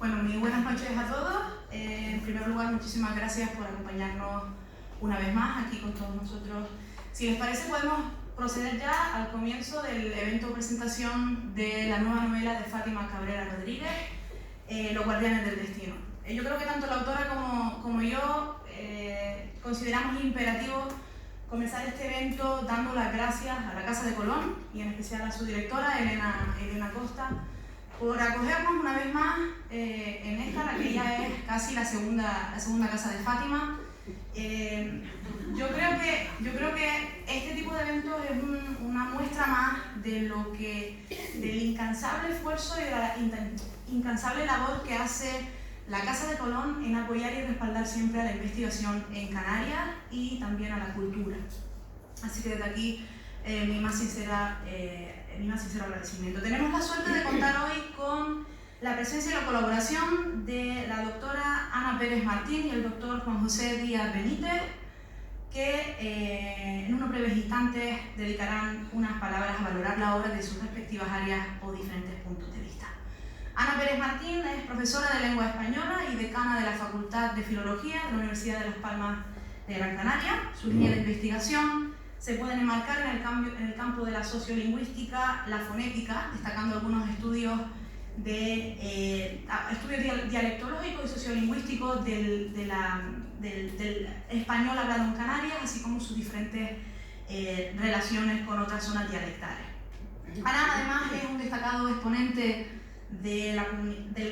Bueno, muy buenas noches a todos. En primer lugar, muchísimas gracias por acompañarnos una vez más aquí con todos nosotros. Si les parece, podemos proceder ya al comienzo del evento de presentación de la nueva novela de Fátima Cabrera Rodríguez, Los Guardianes del Destino. Yo creo que tanto la autora como yo consideramos imperativo comenzar este evento dando las gracias a la Casa de Colón y en especial a su directora, Elena Costa, por acogernos una vez más en esta, la que ya es casi la segunda casa de Fátima. Yo creo que este tipo de eventos es una muestra más del incansable esfuerzo y de la incansable labor que hace la Casa de Colón en apoyar y respaldar siempre a la investigación en Canarias y también a la cultura. Así que desde aquí mi más sincero agradecimiento. Tenemos la suerte de contar hoy con la presencia y la colaboración de la doctora Ana Pérez Martín y el doctor Juan José Díaz Benítez, que en unos breves instantes dedicarán unas palabras a valorar la obra de sus respectivas áreas o diferentes puntos de vista. Ana Pérez Martín es profesora de lengua española y decana de la Facultad de Filología de la Universidad de Las Palmas de Gran Canaria. Su línea de investigación se pueden enmarcar en el campo de la sociolingüística, la fonética, destacando algunos estudios dialectológicos y sociolingüísticos del español hablado en Canarias, así como sus diferentes relaciones con otras zonas dialectales. Ana además es un destacado exponente de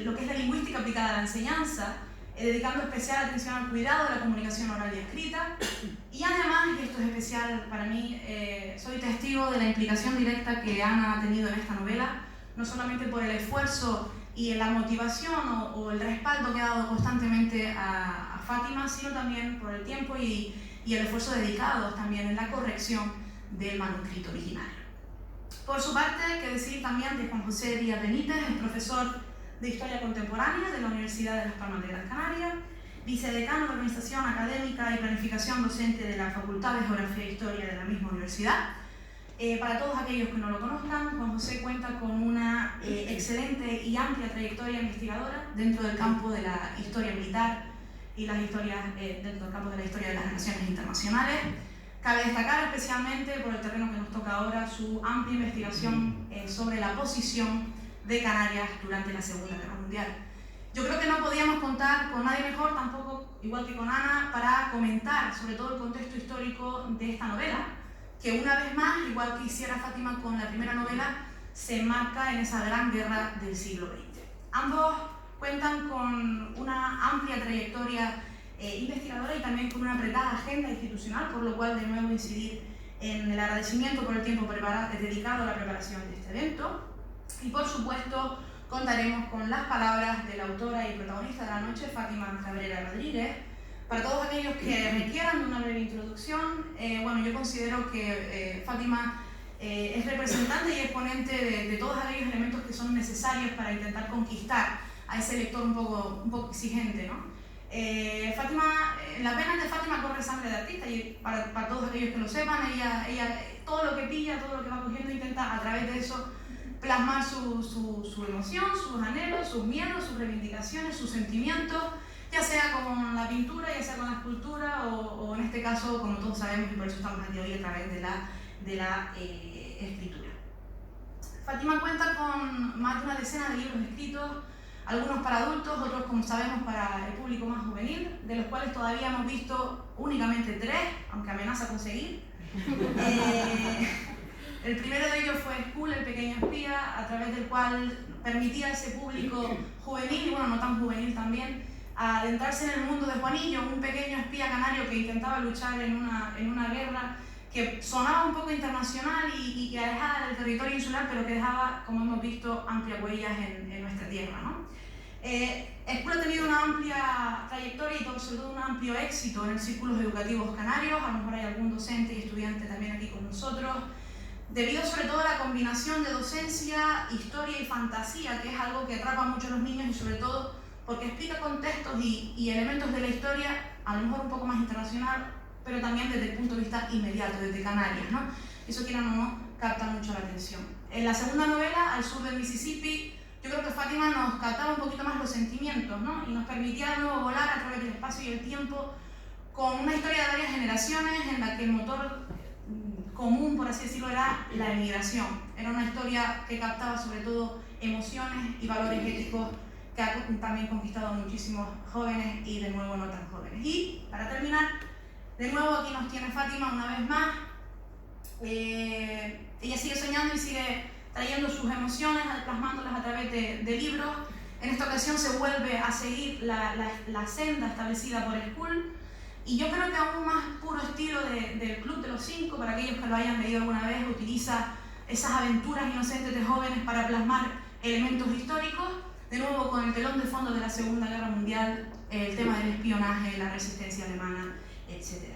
lo que es la lingüística aplicada a la enseñanza, dedicando especial atención al cuidado de la comunicación oral y escrita. Y además, y esto es especial para mí, soy testigo de la implicación directa que Ana ha tenido en esta novela, no solamente por el esfuerzo y la motivación o el respaldo que ha dado constantemente a Fátima, sino también por el tiempo y el esfuerzo dedicado también en la corrección del manuscrito original. Por su parte, hay que decir también de Juan José Díaz Benítez, es profesor de Historia Contemporánea de la Universidad de Las Palmas de Gran Canaria, vicedecano de Organización Académica y Planificación Docente de la Facultad de Geografía e Historia de la misma universidad. Para todos aquellos que no lo conozcan, Juan José cuenta con una excelente y amplia trayectoria investigadora dentro del campo de la historia militar y las historias, dentro del campo de la historia de las relaciones internacionales. Cabe destacar especialmente, por el terreno que nos toca ahora, su amplia investigación sobre la posición de Canarias durante la Segunda Guerra Mundial. Yo creo que no podíamos contar con nadie mejor, tampoco igual que con Ana, para comentar sobre todo el contexto histórico de esta novela, que una vez más, igual que hiciera Fátima con la primera novela, se enmarca en esa gran guerra del siglo XX. Ambos cuentan con una amplia trayectoria investigadora y también con una apretada agenda institucional, por lo cual de nuevo incidir en el agradecimiento por el tiempo dedicado a la preparación de este evento. Y por supuesto contaremos con las palabras de la autora y protagonista de la noche, Fátima Cabrera Rodríguez. Para todos aquellos que requieran de una breve introducción, bueno, yo considero que Fátima es representante y exponente de todos aquellos elementos que son necesarios para intentar conquistar a ese lector un poco exigente, ¿no? Fátima, la pena de Fátima corre sangre de artista y para todos aquellos que lo sepan, ella todo lo que pilla, todo lo que va cogiendo, intenta a través de eso plasmar su emoción, sus anhelos, sus miedos, sus reivindicaciones, sus sentimientos, ya sea con la pintura, ya sea con la escultura o en este caso, como todos sabemos, y por eso estamos aquí hoy, a través de la escritura. Fátima cuenta con más de una decena de libros escritos, algunos para adultos, otros, como sabemos, para el público más juvenil, de los cuales todavía hemos visto únicamente 3, aunque amenaza conseguir. El primero de ellos fue School, el pequeño espía, a través del cual permitía a ese público juvenil, y bueno, no tan juvenil también, a adentrarse en el mundo de Juanillo, un pequeño espía canario que intentaba luchar en una guerra que sonaba un poco internacional y que alejada del territorio insular, pero que dejaba, como hemos visto, amplias huellas en nuestra tierra, ¿no? School ha tenido una amplia trayectoria y sobre todo un amplio éxito en los círculos educativos canarios. A lo mejor hay algún docente y estudiante también aquí con nosotros, debido sobre todo a la combinación de docencia, historia y fantasía, que es algo que atrapa mucho a los niños, y sobre todo porque explica contextos y elementos de la historia, a lo mejor un poco más internacional, pero también desde el punto de vista inmediato, desde Canarias, ¿no? Eso, quieran o no, capta mucho la atención. En la segunda novela, Al sur del Mississippi, yo creo que Fátima nos captaba un poquito más los sentimientos, ¿no? Y nos permitía de nuevo volar a través del espacio y el tiempo con una historia de varias generaciones en la que el motor común, por así decirlo, era la emigración. Era una historia que captaba sobre todo emociones y valores éticos que ha también conquistado a muchísimos jóvenes y de nuevo no tan jóvenes. Y para terminar, de nuevo aquí nos tiene Fátima una vez más. Ella sigue soñando y sigue trayendo sus emociones, plasmándolas a través de libros. En esta ocasión se vuelve a seguir la senda establecida por School, y yo creo que aún más puro estilo del Club de los Cinco, para aquellos que lo hayan leído alguna vez, utiliza esas aventuras inocentes de jóvenes para plasmar elementos históricos, de nuevo con el telón de fondo de la Segunda Guerra Mundial, el tema del espionaje, la resistencia alemana, etc.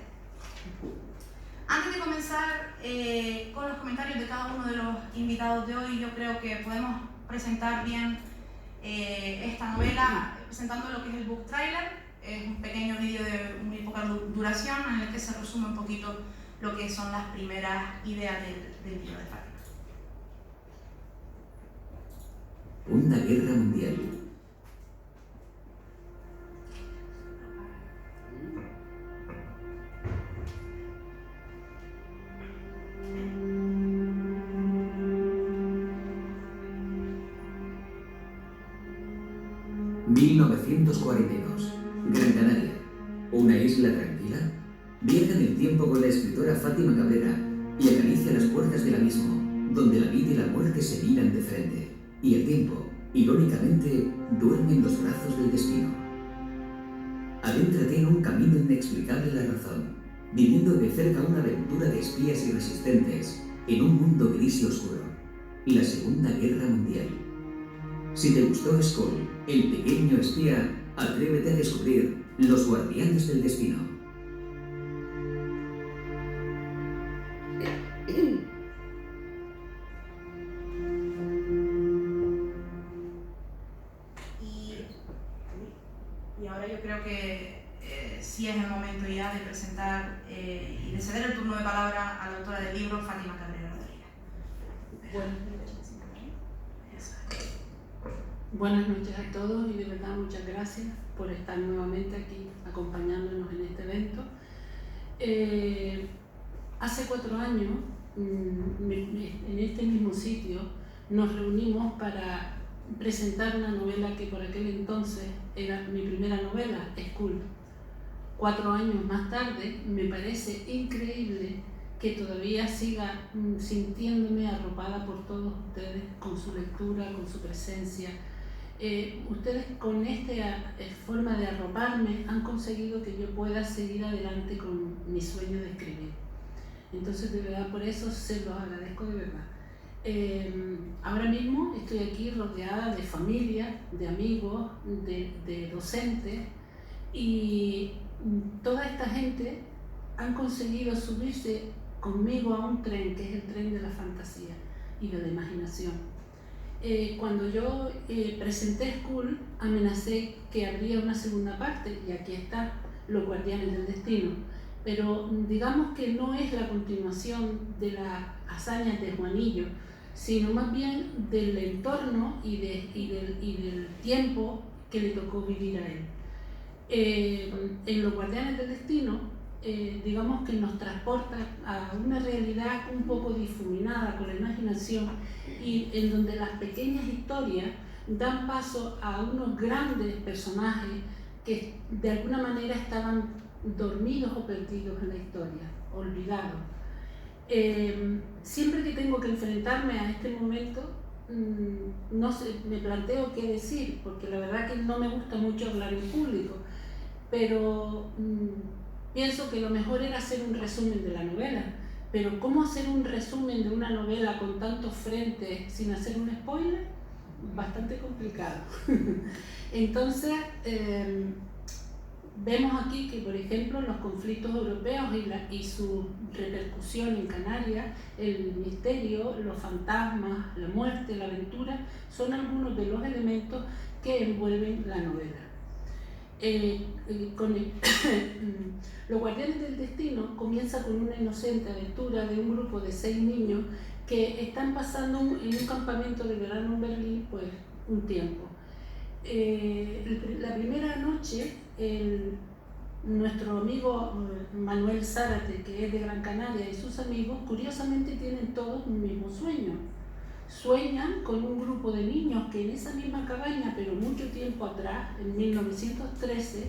Antes de comenzar con los comentarios de cada uno de los invitados de hoy, yo creo que podemos presentar bien esta novela presentando lo que es el book trailer. Es un pequeño vídeo de muy poca duración en el que se resume un poquito lo que son las primeras ideas del libro de Fátima. Segunda Guerra Mundial. ...1942... Gran Canaria, una isla tranquila, viaja en el tiempo con la escritora Fátima Cabrera y acaricia las puertas del abismo, donde la vida y la muerte se miran de frente, y el tiempo, irónicamente, duerme en los brazos del destino. Adéntrate en un camino inexplicable a la razón, viviendo de cerca una aventura de espías y resistentes en un mundo gris y oscuro, la Segunda Guerra Mundial. Si te gustó School, el pequeño espía, atrévete a descubrir Los Guardianes del Destino. Y ahora yo creo que sí es el momento ya de presentar y de ceder el turno de palabra a la autora del libro, Fátima Cabrera Rodríguez. Buenas noches a todos y de verdad muchas gracias por estar nuevamente aquí acompañándonos en este evento. Hace 4 años, en este mismo sitio, nos reunimos para presentar una novela que por aquel entonces era mi primera novela, School. 4 años más tarde, me parece increíble que todavía siga sintiéndome arropada por todos ustedes con su lectura, con su presencia. Ustedes con esta forma de arroparme han conseguido que yo pueda seguir adelante con mi sueño de escribir. Entonces, de verdad, por eso se los agradezco de verdad. Ahora mismo estoy aquí rodeada de familia, de amigos, de docentes, y toda esta gente han conseguido subirse conmigo a un tren, que es el tren de la fantasía y de la imaginación. Cuando yo presenté School, amenacé que habría una segunda parte, y aquí está, Los Guardianes del Destino. Pero digamos que no es la continuación de las hazañas de Juanillo, sino más bien del entorno y del tiempo que le tocó vivir a él. En Los Guardianes del Destino, digamos que nos transporta a una realidad un poco difuminada con la imaginación, y en donde las pequeñas historias dan paso a unos grandes personajes que de alguna manera estaban dormidos o perdidos en la historia, olvidados. Siempre que tengo que enfrentarme a este momento, no sé, me planteo qué decir, porque la verdad que no me gusta mucho hablar en público, pero pienso que lo mejor era hacer un resumen de la novela. Pero ¿cómo hacer un resumen de una novela con tantos frentes sin hacer un spoiler? Bastante complicado. Entonces, vemos aquí que, por ejemplo, los conflictos europeos y su repercusión en Canarias, el misterio, los fantasmas, la muerte, la aventura, son algunos de los elementos que envuelven la novela. Los Guardianes del Destino comienza con una inocente aventura de un grupo de 6 niños que están pasando en un campamento de verano en Berlín, pues un tiempo. La primera noche, nuestro amigo Manuel Zárate, que es de Gran Canaria, y sus amigos, curiosamente tienen todos un mismo sueño. Sueñan con un grupo de niños que en esa misma cabaña, pero mucho tiempo atrás, en 1913,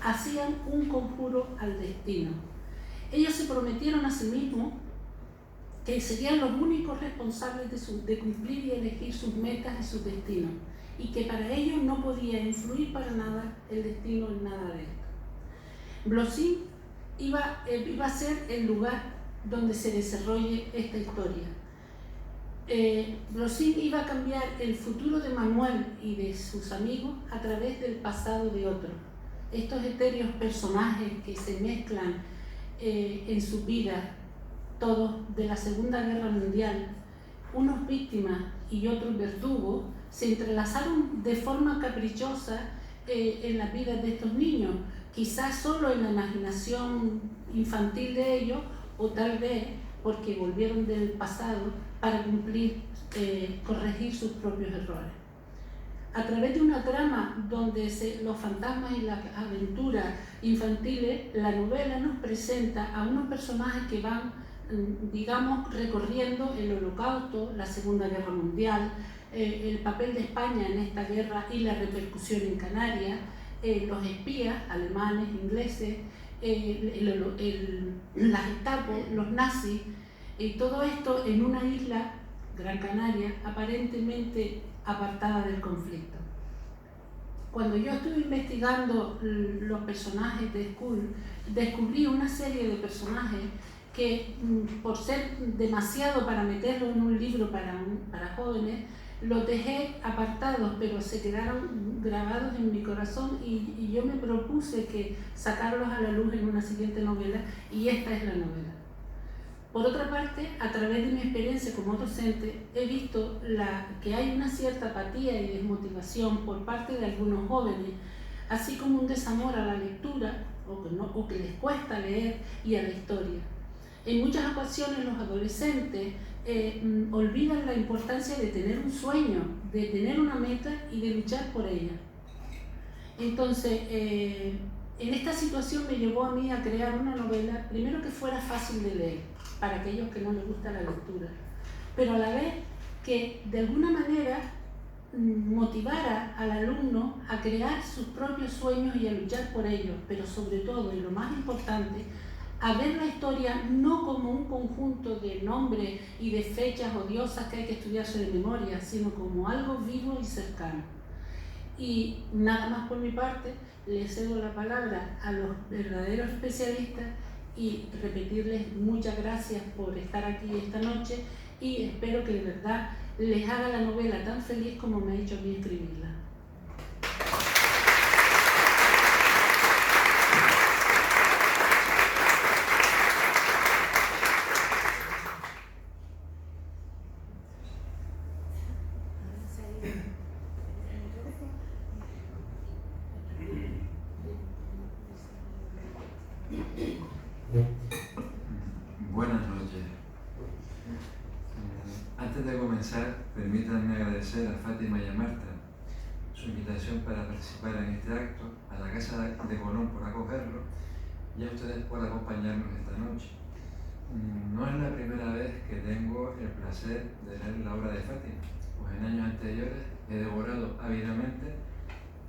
hacían un conjuro al destino. Ellos se prometieron a sí mismos que serían los únicos responsables de cumplir y elegir sus metas y sus destinos, y que para ellos no podía influir para nada el destino en nada de esto. Blossín iba a ser el lugar donde se desarrolle esta historia. Blossín iba a cambiar el futuro de Manuel y de sus amigos a través del pasado de otros. Estos etéreos personajes que se mezclan en sus vidas, todos de la Segunda Guerra Mundial, unos víctimas y otros verdugos, se entrelazaron de forma caprichosa en las vidas de estos niños, quizás solo en la imaginación infantil de ellos, o tal vez porque volvieron del pasado para corregir sus propios errores. A través de una trama donde los fantasmas y las aventuras infantiles, la novela nos presenta a unos personajes que van, digamos, recorriendo el Holocausto, la Segunda Guerra Mundial, el papel de España en esta guerra y la repercusión en Canarias, los espías alemanes, ingleses, la Gestapo, los nazis, todo esto en una isla, Gran Canaria, aparentemente apartada del conflicto. Cuando yo estuve investigando los personajes de Skull, descubrí una serie de personajes que, por ser demasiado para meterlo en un libro para jóvenes, los dejé apartados, pero se quedaron grabados en mi corazón, y yo me propuse que sacarlos a la luz en una siguiente novela, y esta es la novela. Por otra parte, a través de mi experiencia como docente, he visto que hay una cierta apatía y desmotivación por parte de algunos jóvenes, así como un desamor a la lectura, o que les cuesta leer, y a la historia. En muchas ocasiones los adolescentes olvidan la importancia de tener un sueño, de tener una meta y de luchar por ella. Entonces, en esta situación me llevó a mí a crear una novela, primero que fuera fácil de leer, para aquellos que no les gusta la lectura, pero a la vez que de alguna manera motivara al alumno a crear sus propios sueños y a luchar por ellos, pero sobre todo, y lo más importante, a ver la historia no como un conjunto de nombres y de fechas odiosas que hay que estudiarse de memoria, sino como algo vivo y cercano. Y nada más por mi parte, le cedo la palabra a los verdaderos especialistas y repetirles muchas gracias por estar aquí esta noche, y espero que de verdad les haga la novela tan feliz como me ha hecho a mí escribirla. Buenas noches. Antes de comenzar, permítanme agradecer a Fátima y a Marta su invitación para participar en este acto, a la Casa de Colón por acogerlo y a ustedes por acompañarnos esta noche. No es la primera vez que tengo el placer de leer la obra de Fátima, pues en años anteriores he devorado ávidamente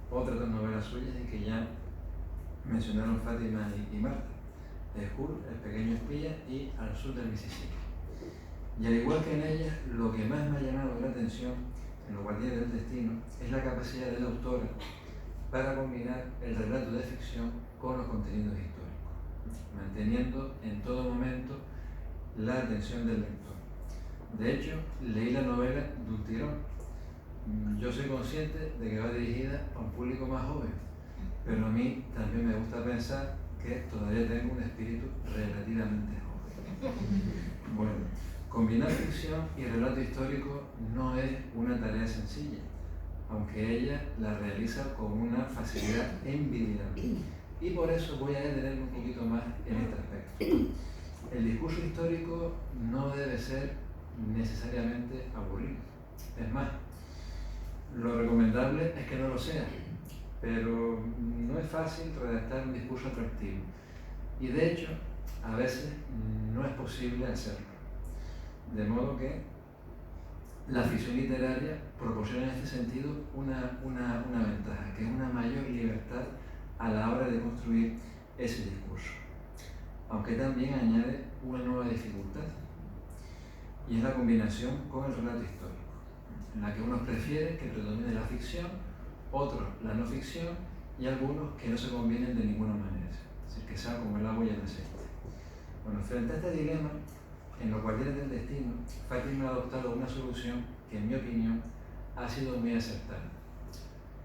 otras dos novelas suyas en que ya mencionaron Fátima y Marta: Skull, El pequeño espía y Al sur del Mississippi. Y al igual que en ellas, lo que más me ha llamado la atención en Los guardianes del destino es la capacidad de la autora para combinar el relato de ficción con los contenidos históricos, manteniendo en todo momento la atención del lector. De hecho, leí la novela de un tirón. Yo soy consciente de que va dirigida a un público más joven, pero a mí también me gusta pensar que todavía tengo un espíritu relativamente joven. Bueno, combinar ficción y relato histórico no es una tarea sencilla, aunque ella la realiza con una facilidad envidiable. Y por eso voy a detenerme un poquito más en este aspecto. El discurso histórico no debe ser necesariamente aburrido. Es más, Lo recomendable es que no lo sea, pero no es fácil redactar un discurso atractivo. Y de hecho, a veces no es posible hacerlo. De modo que la ficción literaria proporciona en este sentido una ventaja, que es una mayor libertad a la hora de construir ese discurso. Aunque también añade una nueva dificultad, y es la combinación con el relato histórico, en la que unos prefieren que predomine la ficción, otros la no ficción, y algunos que no se combinen de ninguna manera, es decir, que sea como el agua y el aceite. Bueno, frente a este dilema, en los Guardianes del Destino, Fátima ha adoptado una solución que, en mi opinión, ha sido muy acertada.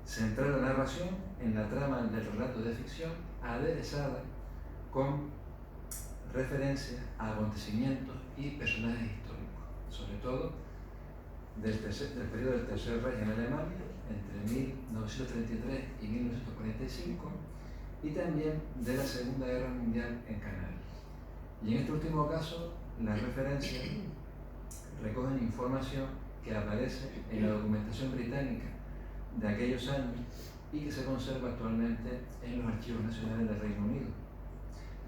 Centrar la narración en la trama del relato de ficción, aderezada con referencias a acontecimientos y personajes históricos, sobre todo del periodo del Tercer Reich en Alemania, entre 1933 y 1945, y también de la Segunda Guerra Mundial en Canarias. Y en este último caso, las referencias recogen información que aparece en la documentación británica de aquellos años y que se conserva actualmente en los archivos nacionales del Reino Unido,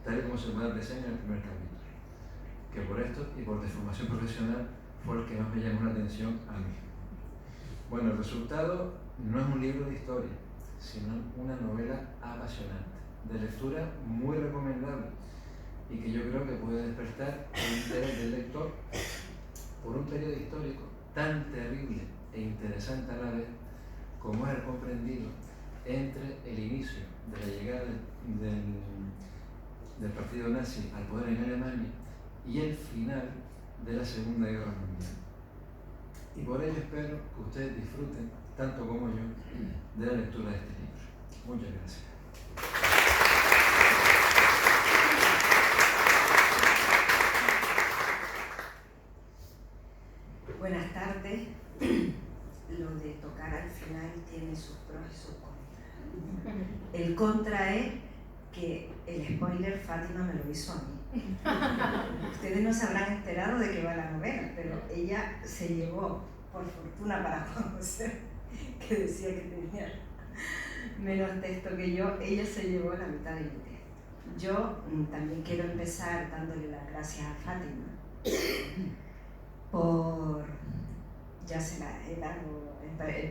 tal y como se puede apreciar en el primer capítulo, que por esto y por deformación profesional fue el que más me llamó la atención a mí. Bueno, el resultado no es un libro de historia, sino una novela apasionante, de lectura muy recomendable, y que yo creo que puede despertar el interés del lector por un periodo histórico tan terrible e interesante a la vez como es el comprendido entre el inicio de la llegada del partido nazi al poder en Alemania y el final de la Segunda Guerra Mundial. Y por ello espero que ustedes disfruten, tanto como yo, de la lectura de este libro. Muchas gracias. Buenas tardes. Lo de tocar al final tiene sus pros y sus contras. El contra es que el spoiler Fátima me lo hizo a mí. Ustedes no se habrán enterado de qué va la novela, pero ella se llevó, por fortuna para conocer, que decía que tenía menos texto que yo, ella se llevó la mitad de mi texto. Yo también quiero empezar dándole las gracias a Fátima por, ya se la he dado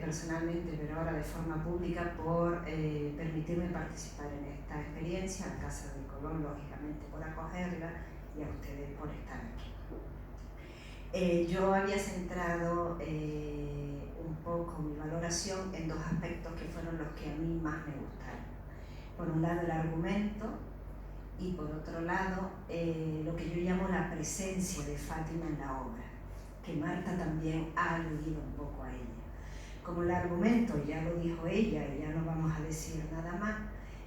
personalmente, pero ahora de forma pública, por permitirme participar en esta experiencia, a Casa de Colón, lógicamente, por acogerla, y a ustedes por estar aquí. Yo había centrado un poco mi valoración en dos aspectos que fueron los que a mí más me gustaron. Por un lado, el argumento, y por otro lado, lo que yo llamo la presencia de Fátima en la obra, que Marta también ha aludido un poco a ella. Como el argumento ya lo dijo ella y ya no vamos a decir nada más,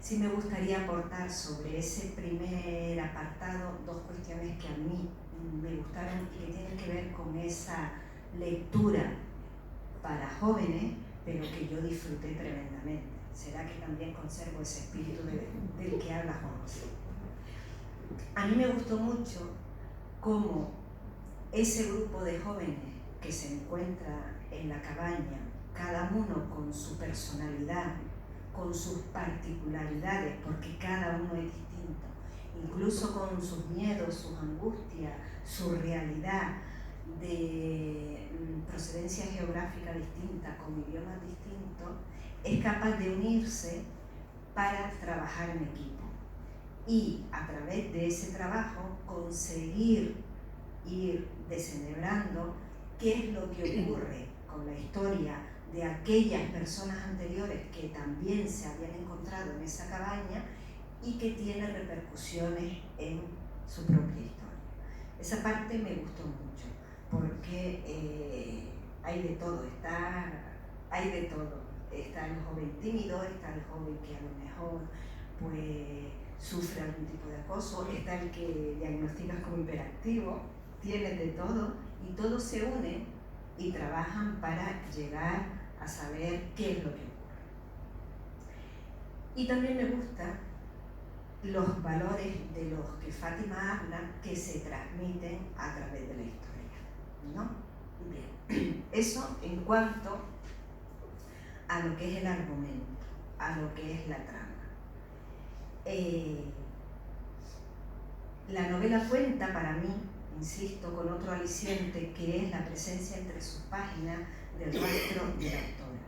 sí me gustaría aportar sobre ese primer apartado dos cuestiones que a mí me gustaron y que tienen que ver con esa lectura para jóvenes, pero que yo disfruté tremendamente. Será que también conservo ese espíritu del que habla Juan José. A mí me gustó mucho cómo ese grupo de jóvenes que se encuentra en la cabaña, cada uno con su personalidad, con sus particularidades, porque cada uno es distinto, incluso con sus miedos, sus angustias, su realidad de procedencia geográfica distinta, con idiomas distintos, es capaz de unirse para trabajar en equipo y a través de ese trabajo conseguir ir desenhebrando qué es lo que ocurre con la historia de aquellas personas anteriores que también se habían encontrado en esa cabaña y que tiene repercusiones en su propia historia. Esa parte me gustó mucho porque hay de todo, hay de todo. Está el joven tímido, está el joven que a lo mejor pues sufre algún tipo de acoso, está el que diagnosticas como hiperactivo, tienen de todo y todos se unen y trabajan para llegar a saber qué es lo que ocurre. Y también me gustan los valores de los que Fátima habla que se transmiten a través de la historia, ¿no? Bien, eso en cuanto a lo que es el argumento, a lo que es la trama. La novela cuenta para mí, insisto, con otro aliciente que es la presencia entre sus páginas del rostro de la autora.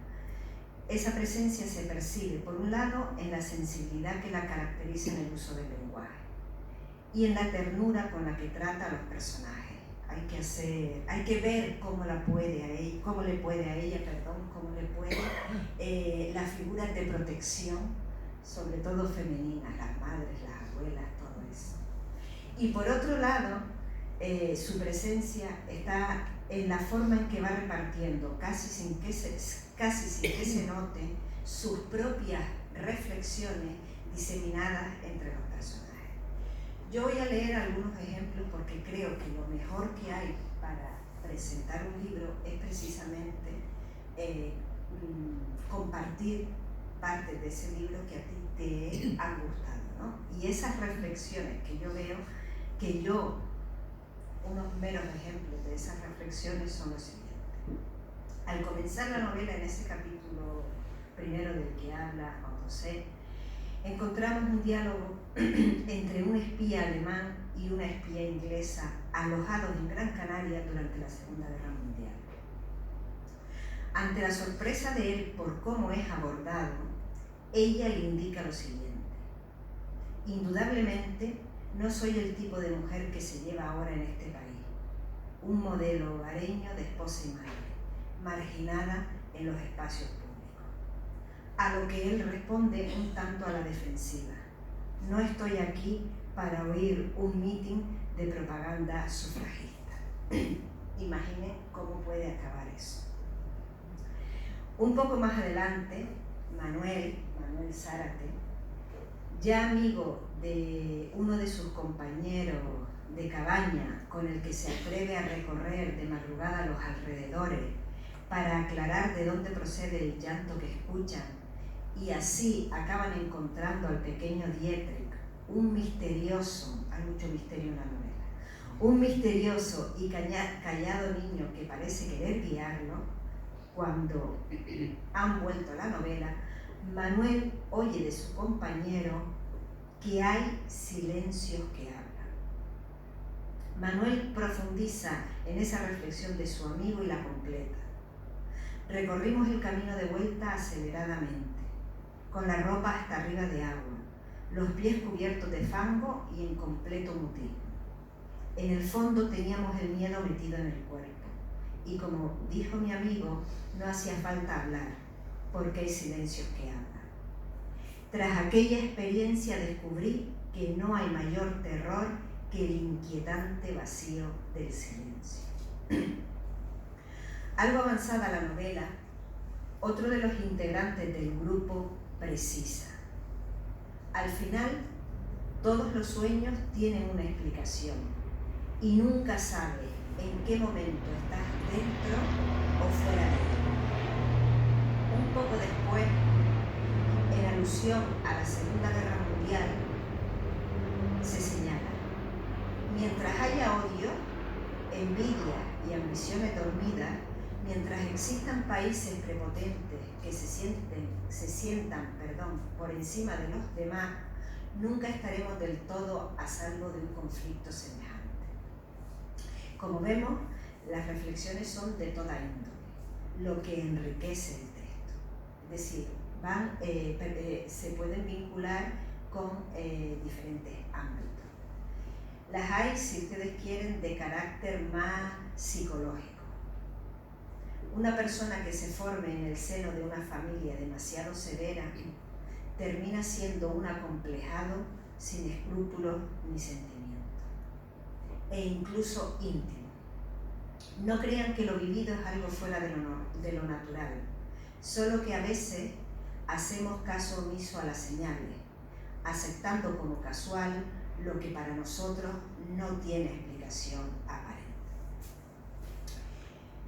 Esa presencia se percibe, por un lado, en la sensibilidad que la caracteriza en el uso del lenguaje y en la ternura con la que trata a los personajes. Hay que ver cómo le puede a ella, las figuras de protección, sobre todo femeninas, las madres, las abuelas, todo eso. Y por otro lado, su presencia está en la forma en que va repartiendo, casi sin que se note, sus propias reflexiones diseminadas entre los personajes. Yo voy a leer algunos ejemplos porque creo que lo mejor que hay para presentar un libro es precisamente compartir partes de ese libro que a ti te han gustado, ¿no? Y esas reflexiones que yo veo, unos meros ejemplos de esas reflexiones son los siguientes. Al comenzar la novela, en ese capítulo primero del que habla Juan José, encontramos un diálogo entre un espía alemán y una espía inglesa alojados en Gran Canaria durante la Segunda Guerra Mundial. Ante la sorpresa de él por cómo es abordado, ella le indica lo siguiente: indudablemente no soy el tipo de mujer que se lleva ahora en este país, un modelo hogareño de esposa y madre, marginada en los espacios públicos. A lo que él responde un tanto a la defensiva: no estoy aquí para oír un mitin de propaganda sufragista. Imaginen cómo puede acabar eso. Un poco más adelante, Manuel Zárate, ya amigo de uno de sus compañeros de cabaña con el que se atreve a recorrer de madrugada los alrededores para aclarar de dónde procede el llanto que escuchan, y así acaban encontrando al pequeño Dietrich, un misterioso, hay mucho misterio en la novela, un misterioso y callado niño que parece querer guiarlo. Cuando han vuelto a la novela, Manuel oye de su compañero que hay silencios que hablan. Manuel profundiza en esa reflexión de su amigo y la completa. Recorrimos el camino de vuelta aceleradamente, con la ropa hasta arriba de agua, los pies cubiertos de fango y en completo mutismo. En el fondo teníamos el miedo metido en el cuerpo, y como dijo mi amigo, no hacía falta hablar, porque hay silencios que hablan. Tras aquella experiencia descubrí que no hay mayor terror que el inquietante vacío del silencio. Algo avanzada la novela, otro de los integrantes del grupo precisa: al final, todos los sueños tienen una explicación y nunca sabes en qué momento estás dentro o fuera de él. Un poco después, en alusión a la Segunda Guerra Mundial, se señala: mientras haya odio, envidia y ambiciones dormidas, mientras existan países prepotentes que se sientan por encima de los demás, nunca estaremos del todo a salvo de un conflicto semejante. Como vemos, las reflexiones son de toda índole, lo que enriquece el texto. Es decir, se pueden vincular con diferentes ámbitos. Las hay, si ustedes quieren, de carácter más psicológico. Una persona que se forme en el seno de una familia demasiado severa termina siendo un acomplejado sin escrúpulos ni sentimientos, e incluso íntimo. No crean que lo vivido es algo fuera de lo natural, solo que a veces hacemos caso omiso a las señales, aceptando como casual lo que para nosotros no tiene explicación aparente.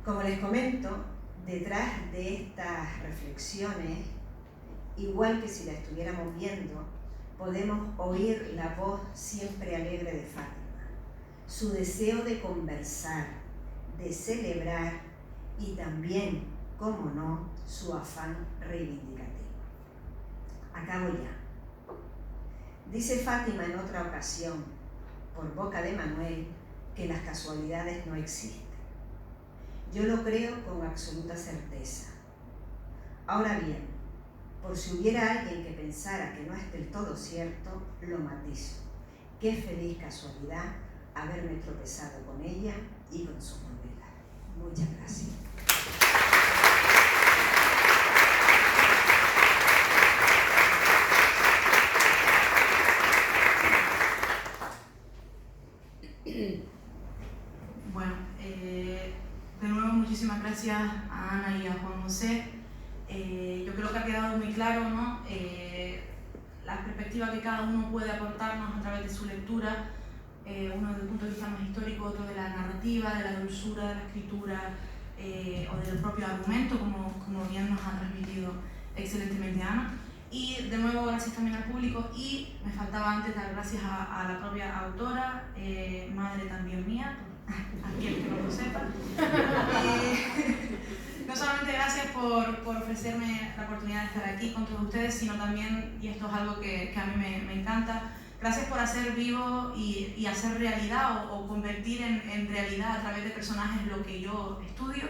Como les comento, detrás de estas reflexiones, igual que si la estuviéramos viendo, podemos oír la voz siempre alegre de Fátima, su deseo de conversar, de celebrar y también, cómo no, su afán reivindicativo. Acabo ya. Dice Fátima en otra ocasión, por boca de Manuel, que las casualidades no existen. Yo lo creo con absoluta certeza. Ahora bien, por si hubiera alguien que pensara que no es del todo cierto, lo matizo. Qué feliz casualidad haberme tropezado con ella y con su novela. Muchas gracias. Bueno, de nuevo muchísimas gracias a Ana y a Juan José. Yo creo que ha quedado muy claro, ¿no? La perspectiva que cada uno puede aportarnos a través de su lectura, uno desde el punto de vista más histórico, otro de la narrativa, de la dulzura de la escritura o del propio argumento, como bien nos ha transmitido excelentemente Ana. Y de nuevo gracias también al público, y me faltaba antes dar gracias a la propia autora, madre también mía, a quien que no lo sepa. No solamente gracias por ofrecerme la oportunidad de estar aquí con todos ustedes, sino también, y esto es algo que a mí me encanta, gracias por hacer vivo y hacer realidad o convertir en realidad a través de personajes lo que yo estudio.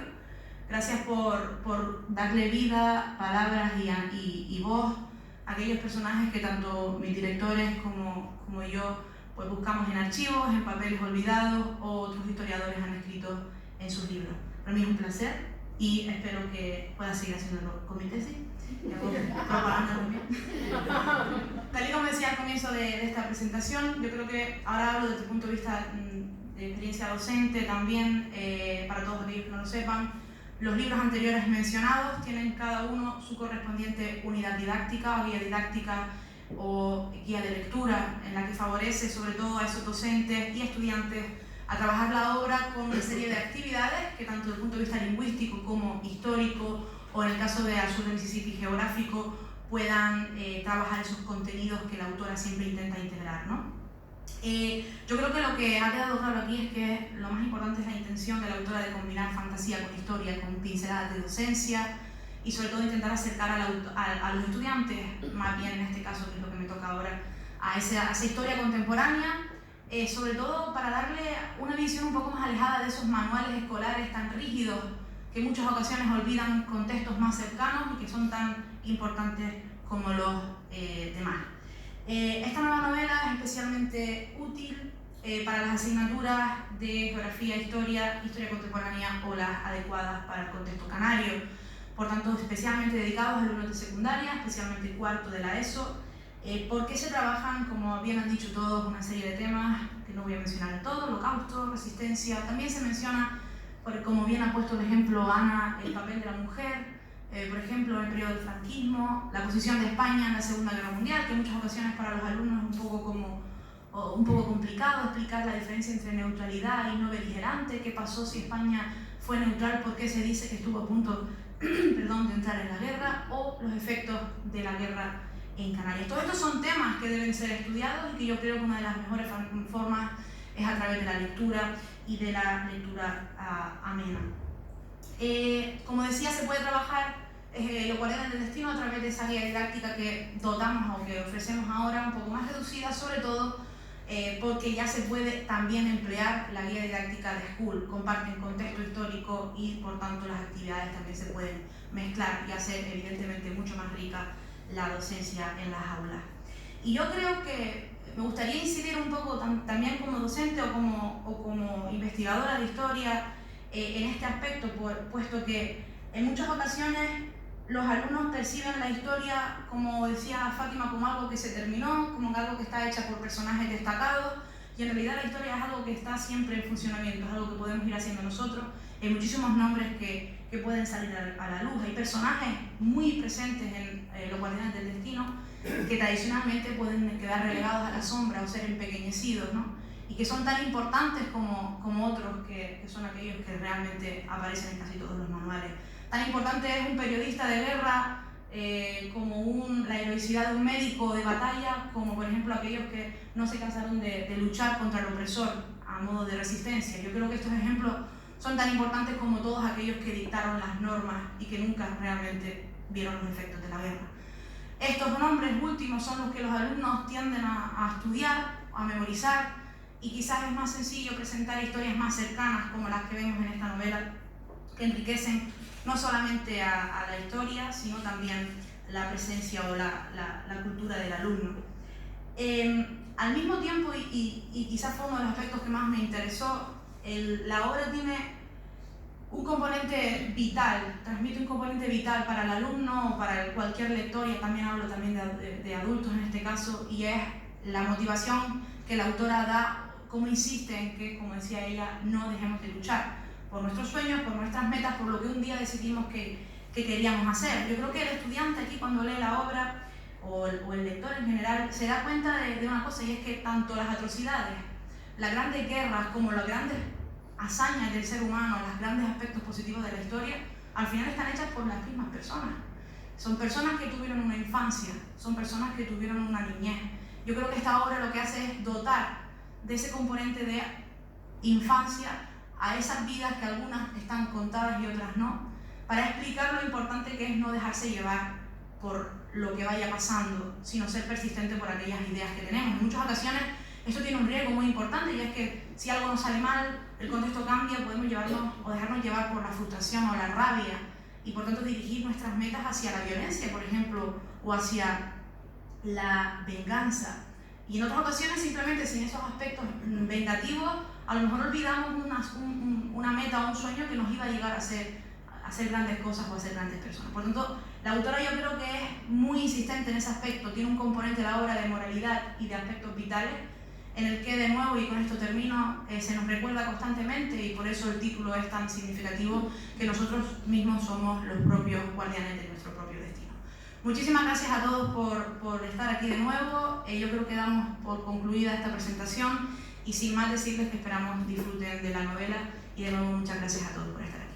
Gracias por darle vida, palabras y voz a aquellos personajes que tanto mis directores como yo pues buscamos en archivos, en papeles olvidados, o otros historiadores han escrito en sus libros. Para mí es un placer y espero que pueda seguir haciéndolo con mi tesis y hago propaganda también. Tal y como decía al comienzo de esta presentación, yo creo que ahora hablo desde el punto de vista de experiencia docente también, para todos aquellos que no lo sepan. Los libros anteriores mencionados tienen cada uno su correspondiente unidad didáctica o guía didáctica o guía de lectura, en la que favorece sobre todo a esos docentes y estudiantes a trabajar la obra con una serie de actividades que tanto desde el punto de vista lingüístico como histórico, o en el caso de Al sur del Mississippi geográfico, puedan trabajar esos contenidos que la autora siempre intenta integrar, ¿no? Yo creo que lo que ha quedado claro aquí es que lo más importante es la intención de la autora de combinar fantasía con historia, con pinceladas de docencia, y sobre todo intentar acercar a los estudiantes, más bien en este caso, que es lo que me toca ahora, a esa historia contemporánea, sobre todo para darle una visión un poco más alejada de esos manuales escolares tan rígidos que en muchas ocasiones olvidan contextos más cercanos y que son tan importantes como los demás. Esta nueva novela es especialmente útil para las asignaturas de geografía, historia contemporánea o las adecuadas para el contexto canario. Por tanto, especialmente dedicados a alumnos de secundaria, especialmente cuarto de la ESO, porque se trabajan, como bien han dicho todos, una serie de temas que no voy a mencionar todos: holocausto, resistencia. También se menciona, como bien ha puesto el ejemplo Ana, el papel de la mujer, por ejemplo, en el periodo del franquismo, la posición de España en la Segunda Guerra Mundial, que en muchas ocasiones para los alumnos es un poco complicado explicar la diferencia entre neutralidad y no beligerante. ¿Qué pasó si España fue neutral? ¿Por qué se dice que estuvo a punto de entrar en la guerra? O los efectos de la guerra en Canarias. Todos estos son temas que deben ser estudiados y que yo creo que una de las mejores formas es a través de la lectura y de la lectura amena. Como decía, se puede trabajar los guardianes del destino a través de esa guía didáctica que dotamos o que ofrecemos ahora, un poco más reducida, sobre todo porque ya se puede también emplear la guía didáctica de School. Comparten contexto histórico y por tanto las actividades también se pueden mezclar y hacer evidentemente mucho más rica la docencia en las aulas. Y yo creo que me gustaría incidir un poco también como docente o como investigadora de historia en este aspecto, puesto que en muchas ocasiones los alumnos perciben la historia, como decía Fátima, como algo que se terminó, como algo que está hecha por personajes destacados, y en realidad la historia es algo que está siempre en funcionamiento, es algo que podemos ir haciendo nosotros. Hay muchísimos nombres que pueden salir a la luz. Hay personajes muy presentes en Los Guardianes del Destino que tradicionalmente pueden quedar relegados a la sombra o ser empequeñecidos, ¿no? Y que son tan importantes como otros que son aquellos que realmente aparecen en casi todos los manuales. Tan importante es un periodista de guerra como la heroicidad de un médico de batalla, como por ejemplo aquellos que no se cansaron de luchar contra el opresor a modo de resistencia. Yo creo que estos ejemplos son tan importantes como todos aquellos que dictaron las normas y que nunca realmente vieron los efectos de la guerra. Estos nombres últimos son los que los alumnos tienden a estudiar, a memorizar, y quizás es más sencillo presentar historias más cercanas como las que vemos en esta novela, que enriquecen no solamente a la historia, sino también la presencia o la cultura del alumno. Al mismo tiempo, y quizás fue uno de los aspectos que más me interesó, la obra tiene un componente vital, transmite un componente vital para el alumno o para cualquier lector, y también hablo también de adultos en este caso, y es la motivación que la autora da, cómo insiste en que, como decía ella, no dejemos de luchar por nuestros sueños, por nuestras metas, por lo que un día decidimos que queríamos hacer. Yo creo que el estudiante aquí, cuando lee la obra, o el lector en general, se da cuenta de una cosa, y es que tanto las atrocidades, las grandes guerras, como las grandes hazañas del ser humano, los grandes aspectos positivos de la historia, al final están hechas por las mismas personas. Son personas que tuvieron una infancia, son personas que tuvieron una niñez. Yo creo que esta obra lo que hace es dotar de ese componente de infancia a esas vidas que algunas están contadas y otras no, para explicar lo importante que es no dejarse llevar por lo que vaya pasando, sino ser persistente por aquellas ideas que tenemos. En muchas ocasiones esto tiene un riesgo muy importante, y es que si algo nos sale mal, el contexto cambia, podemos llevarnos o dejarnos llevar por la frustración o la rabia, y por tanto dirigir nuestras metas hacia la violencia, por ejemplo, o hacia la venganza. Y en otras ocasiones, simplemente sin esos aspectos vengativos, a lo mejor olvidamos una meta o un sueño que nos iba a llegar a hacer grandes cosas o a ser grandes personas. Por tanto, la autora yo creo que es muy insistente en ese aspecto, tiene un componente de la obra de moralidad y de aspectos vitales, en el que, de nuevo, y con esto termino, se nos recuerda constantemente, y por eso el título es tan significativo, que nosotros mismos somos los propios guardianes de nuestro propio destino. Muchísimas gracias a todos por estar aquí de nuevo. Yo creo que damos por concluida esta presentación, y sin más decirles que esperamos disfruten de la novela, y de nuevo muchas gracias a todos por estar aquí.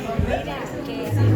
Mira, que